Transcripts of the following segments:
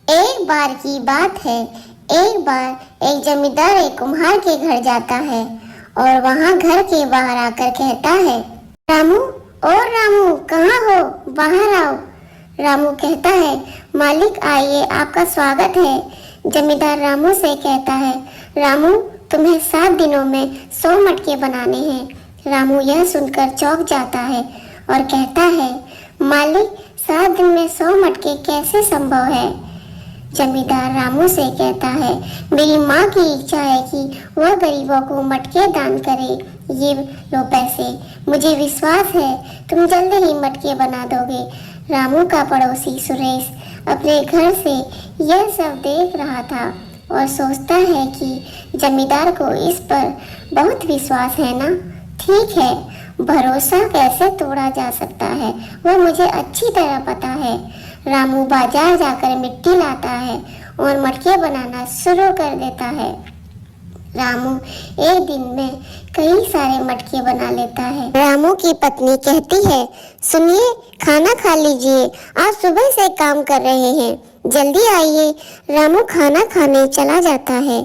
एक बार की बात है। एक बार एक जमींदार एक कुम्हार के घर जाता है और वहां घर के बाहर आकर कहता है, रामू, और रामू, कहाँ हो? बाहर आओ। रामू कहता है, मालिक आइए, आपका स्वागत है। जमींदार रामू से कहता है, रामू, तुम्हें 7 दिनों में 100 मटके बनाने हैं। रामू यह सुनकर चौंक जाता है और कहता है, मालिक, 7 दिन में 100 मटके कैसे संभव है? जमींदार रामू से कहता है, मेरी माँ की इच्छा है कि वह गरीबों को मटके दान करे। ये लो पैसे, मुझे विश्वास है तुम जल्द ही मटके बना दोगे। रामू का पड़ोसी सुरेश अपने घर से यह सब देख रहा था और सोचता है कि जमींदार को इस पर बहुत विश्वास है ना। ठीक है, भरोसा कैसे तोड़ा जा सकता है वह मुझे अच्छी तरह पता है। रामू बाजार जाकर मिट्टी लाता है और मटके बनाना शुरू कर देता है। रामू एक दिन में कई सारे मटके बना लेता है। रामू की पत्नी कहती है, सुनिए, खाना खा लीजिए, आप सुबह से काम कर रहे हैं, जल्दी आइए। रामू खाना खाने चला जाता है।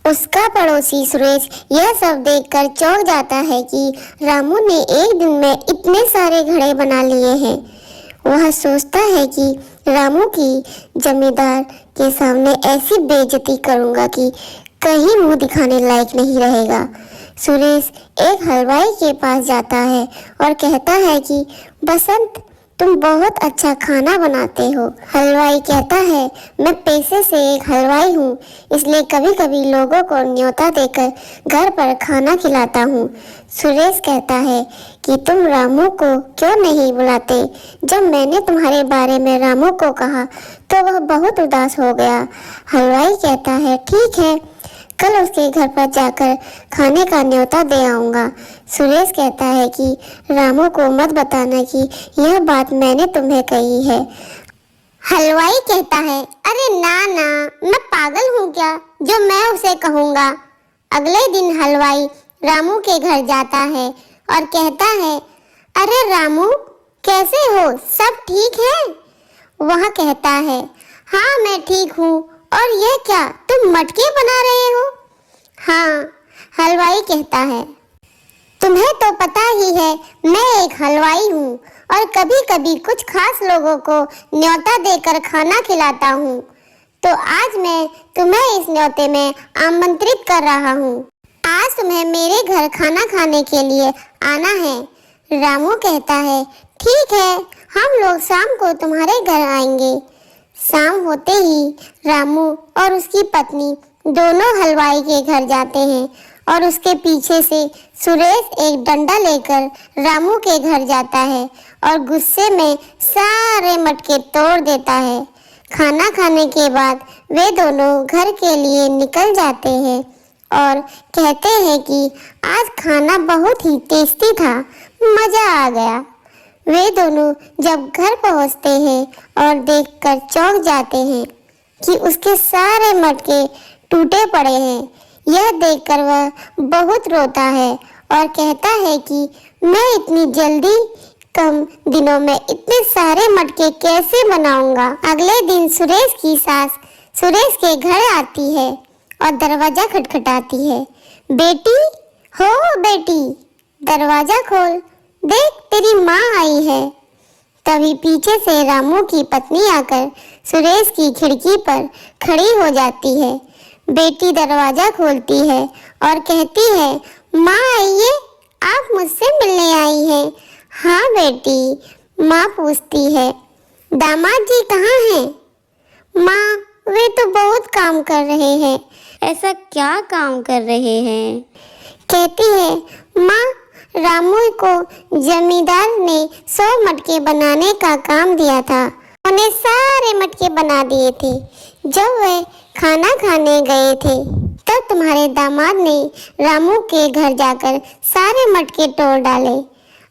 उसका पड़ोसी सुरेश यह सब देखकर चौंक जाता है कि रामू ने एक दिन में इतने सारे घड़े बना लिए हैं। वह सोचता है कि रामू की जमींदार के सामने ऐसी बेइज्जती करूंगा कि कहीं मुंह दिखाने लायक नहीं रहेगा। सुरेश एक हलवाई के पास जाता है और कहता है कि बसंत, तुम बहुत अच्छा खाना बनाते हो। हलवाई कहता है, मैं पेशे से एक हलवाई हूँ, इसलिए कभी कभी लोगों को न्योता देकर घर पर खाना खिलाता हूँ। सुरेश कहता है कि तुम रामू को क्यों नहीं बुलाते? जब मैंने तुम्हारे बारे में रामू को कहा तो वह बहुत उदास हो गया। हलवाई कहता है, ठीक है, कल उसके घर पर जाकर खाने का न्योता दे आऊंगा। सुरेश कहता है कि रामू को मत बताना कि यह बात मैंने तुम्हें कही है। हलवाई कहता है, अरे ना ना, मैं पागल हूँ क्या जो मैं उसे कहूँगा। अगले दिन हलवाई रामू के घर जाता है और कहता है, अरे रामू, कैसे हो, सब ठीक है? वह कहता है, हाँ मैं ठीक हूँ, और यह क्या, तुम मटके बना रहे हो? हाँ, हलवाई कहता है, तुम्हें तो पता ही है मैं एक हलवाई हूँ और कभी कभी कुछ खास लोगों को न्योता देकर खाना खिलाता हूँ, तो आज मैं तुम्हें इस न्योते में आमंत्रित कर रहा हूँ। आज तुम्हें मेरे घर खाना खाने के लिए आना है। रामू कहता है, ठीक है, हम लोग शाम को तुम्हारे घर आएंगे। शाम होते ही रामू और उसकी पत्नी दोनों हलवाई के घर जाते हैं और उसके पीछे से सुरेश एक डंडा लेकर रामू के घर जाता है और गुस्से में सारे मटके तोड़ देता है। खाना खाने के बाद वे दोनों घर के लिए निकल जाते हैं और कहते हैं कि आज खाना बहुत ही टेस्टी था, मज़ा आ गया। वे दोनों जब घर पहुंचते हैं और देखकर चौंक जाते हैं कि उसके सारे मटके टूटे पड़े हैं। यह देखकर वह बहुत रोता है और कहता है कि मैं इतनी जल्दी कम दिनों में इतने सारे मटके कैसे बनाऊंगा। अगले दिन सुरेश की सास सुरेश के घर आती है और दरवाजा खटखटाती है। बेटी, हो बेटी, दरवाजा खोल, देख तेरी माँ आई है। तभी पीछे से रामू की पत्नी आकर सुरेश की खिड़की पर खड़ी हो जाती है। बेटी दरवाजा खोलती है और कहती है, माँ आइए, आप मुझसे मिलने आई हैं। हाँ बेटी, माँ पूछती है, दामाद जी कहाँ हैं? माँ, वे तो बहुत काम कर रहे हैं। ऐसा क्या काम कर रहे हैं? कहती है, माँ, रामू को जमींदार ने 100 मटके बनाने का काम दिया था। उन्हें सारे मटके बना दिए थे। जब वे खाना खाने गए थे तब तुम्हारे दामाद ने रामू के घर जाकर सारे मटके तोड़ डाले।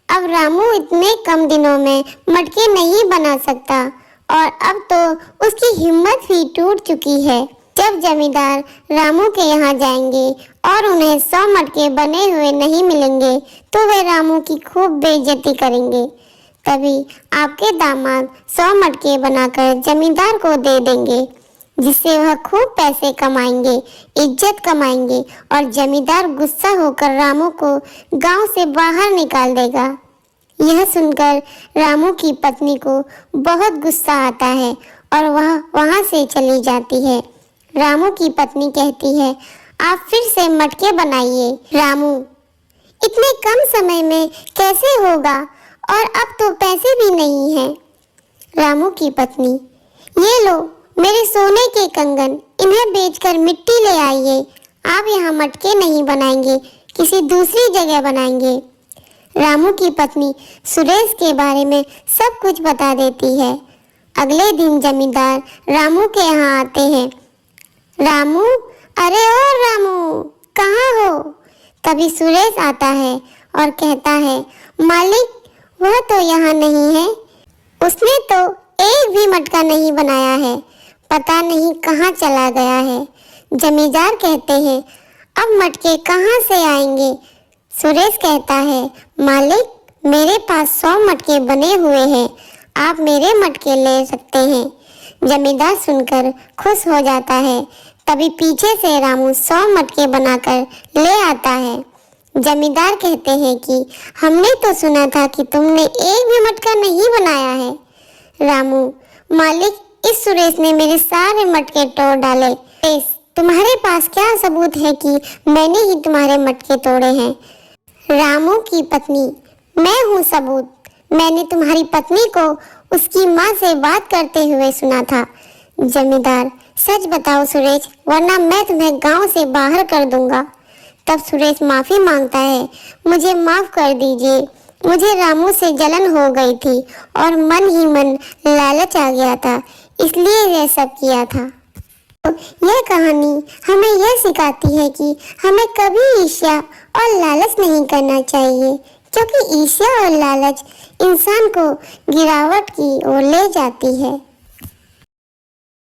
अब रामू इतने कम दिनों में मटके नहीं बना सकता और अब तो उसकी हिम्मत भी टूट चुकी है। जब जमींदार रामू के यहाँ जाएंगे और उन्हें 100 मटके बने हुए नहीं मिलेंगे तो वे रामू की खूब बेइज्जती करेंगे। तभी आपके दामाद 100 मटके बनाकर जमींदार को दे देंगे, जिससे वह खूब पैसे कमाएंगे, इज्जत कमाएंगे और जमींदार गुस्सा होकर रामू को गांव से बाहर निकाल देगा। यह सुनकर रामू की पत्नी को बहुत गुस्सा आता है और वह वहां से चली जाती है। रामू की पत्नी कहती है, आप फिर से मटके बनाइए। रामू, इतने कम समय में कैसे होगा, और अब तो पैसे भी नहीं हैं। रामू की पत्नी, ये लो मेरे सोने के कंगन, इन्हें बेचकर मिट्टी ले आइए। आप यहाँ मटके नहीं बनाएंगे, किसी दूसरी जगह बनाएंगे। रामू की पत्नी सुरेश के बारे में सब कुछ बता देती है। अगले दिन जमींदार रामू के यहाँ आते हैं। रामू, अरे ओ रामू, कहाँ हो? तभी सुरेश आता है और कहता है, मालिक, वह तो यहाँ नहीं है। उसने तो एक भी मटका नहीं बनाया है, पता नहीं कहाँ चला गया है। जमींदार कहते हैं, अब मटके कहाँ से आएंगे? सुरेश कहता है, मालिक, मेरे पास 100 मटके बने हुए हैं, आप मेरे मटके ले सकते हैं। जमींदार सुनकर खुश हो जाता है। तभी पीछे से रामू 100 मटके बनाकर ले आता है। जमींदार कहते हैं कि हमने तो सुना था कि तुमने एक भी मटका नहीं बनाया है। रामू, मालिक, इस सुरेश ने मेरे सारे मटके तोड़ डाले। तुम्हारे पास क्या सबूत है कि मैंने ही तुम्हारे मटके तोड़े हैं? रामू की पत्नी, मैं हूँ सबूत। मैंने तुम्हारी पत्नी को उसकी माँ से बात करते हुए सुना था। जमींदार, सच बताओ सुरेश, वरना मैं तुम्हें गांव से बाहर कर दूंगा। तब सुरेश माफी मांगता है, मुझे माफ कर दीजिए, मुझे रामू से जलन हो गई थी और मन ही मन लालच आ गया था, इसलिए यह सब किया था। तो यह कहानी हमें यह सिखाती है कि हमें कभी ईर्ष्या और लालच नहीं करना चाहिए, क्योंकि ईर्ष्या और लालच इंसान को गिरावट की ओर ले जाती है।